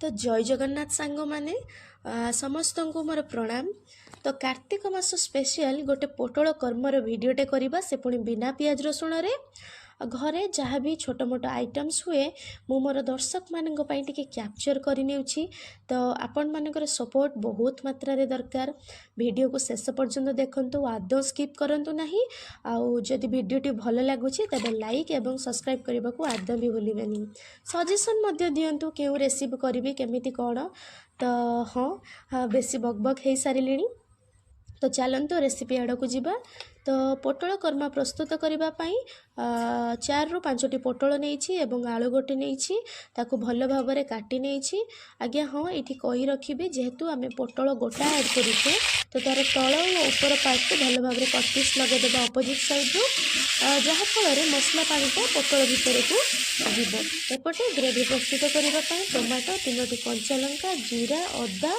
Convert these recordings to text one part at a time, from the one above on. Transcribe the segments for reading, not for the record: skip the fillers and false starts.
तो जय जगन्नाथ सांग मैंने समस्त को मोर प्रणाम। तो कार्तिक मास स्पेशल गोटे पोटल कर्मर भिडटे करवा से पुणी बिना पियाज रसुण घरे जहाँ भी छोट मोट आइटम्स हुए मु मोर दर्शक मानक कैप्चर करनेउछि। तो आपण मानकर सपोर्ट बहुत मात्रा रे दरकार। वीडियो को शेष पर्यंत देखंतु, आदौ स्किप करंतु नहीं। आउ जदि वीडियोटी भल लगुछि तबे लाइक एवं सब्सक्राइब करने को आदौ भी भूलिबेनी। सजेशन मध्य दियंतु केउ रेसिपी करिवे केमिति कोन। तो हाँ बेसी बकबक हो सारे। तो चलतु रेसिपी आड़ को जीवा। तो पोटल कर्मा प्रस्तुत करने 4 ରୁ 5ଟି पोटल नहीं एवं आलू गोटे नहीं ताकू भल भाव में काटी नहीं। आज्ञा हाँ ये कही रखी जेहेतु आम पोटल गोटा ऐड करुचे तो तार तल और ऊपर पार्ट को भल भाव में कटिस लगेदेव अपोजिट साइड रू, जहाँफल मसला पानीटा पोटल भितर को जीव। एपटे ग्रेवी प्रस्तुत करने टमाटो 3टी कंचा लंका, जीरा, अदा,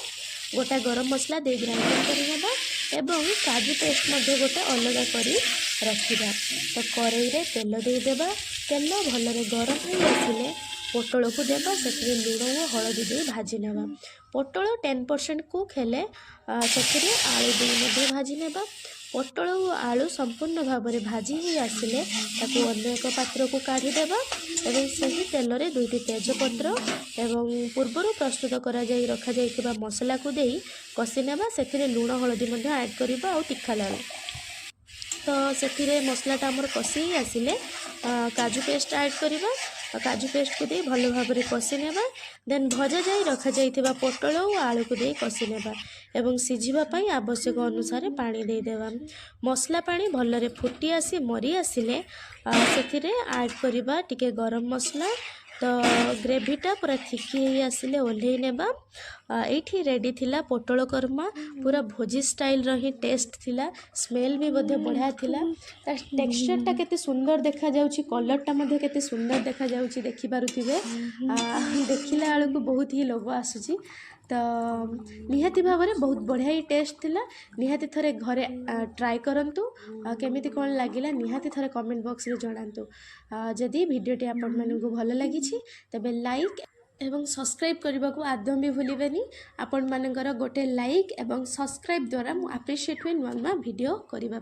गोटा गरम मसला दे ग्राइंडिंग करनेबा एवं काजू पेस्ट मध्य गोटे अलग कर रखा। तो कड़ाई रे तेल देदेबा। तेल भलरे गरम हो आसिले पोटल को देबा, से लुण और हलदी दे भाजी नेबा। पोटल 10% कुक हेले से आलू दे भाजी नेबा। पोटल और आलू संपूर्ण भाव में भाजी ही आसिले ताकू अन्य एक पात्र को काढ़ी देबा एवं सही तेल रे 2टी तेजपत्र एवं पूर्वर प्रस्तुत करा जाई रखा जाइथिबा मसला को देई कषि नेबा। से लुण हलदी मध्य ऐड करबा और तीखा लाल। तो से मसलाटा आमर कषि ही आसिले काजू पेस्ट ऐड करबा। काजू पेस्ट को दे भल भाव में कषि नेबा। देन भजा जाई रखा जाइथिबा पोटल और आलू को दे कषि नेबा एवं सिझिबा पई आवश्यक अनुसार पानी दे देबा। मसला पानी भलरे फुटी आसी मरी आसिले से ऐड करबा टिके गरम मसला। तो ग्रेवीटा पूरा थिकी आसिले ओल्हे नेबा। एठी रेडी थिला पोटल कर्मा, पूरा भोजी स्टाइल रही टेस्ट थिला। स्मेल भी बोधे बढ़िया थिला। टेक्सचरटा केते सुंदर देखा जाउची, कलरटा मध्ये केते सुंदर देखा जाउची देखि पारुथिबे। देखिला आलू को बहुत ही लोभ आसुची। तो निहाती भाव में बहुत बढ़िया ही टेस्ट थिला। निहाती थरे घरे ट्राई करंतु। केमिति कोन लागिला निहाती थरे कमेंट बॉक्स रे जणांतु। जदि वीडियोटी आपण मानकु भल लागिछि तबे लाइक एवं सब्सक्राइब करने को आदौ भी भूलिबेनी। आपण मानकर गोटे लाइक एवं सब्सक्राइब द्वारा मु अप्रिशिएट हुए नुआ नुआ वीडियो करने।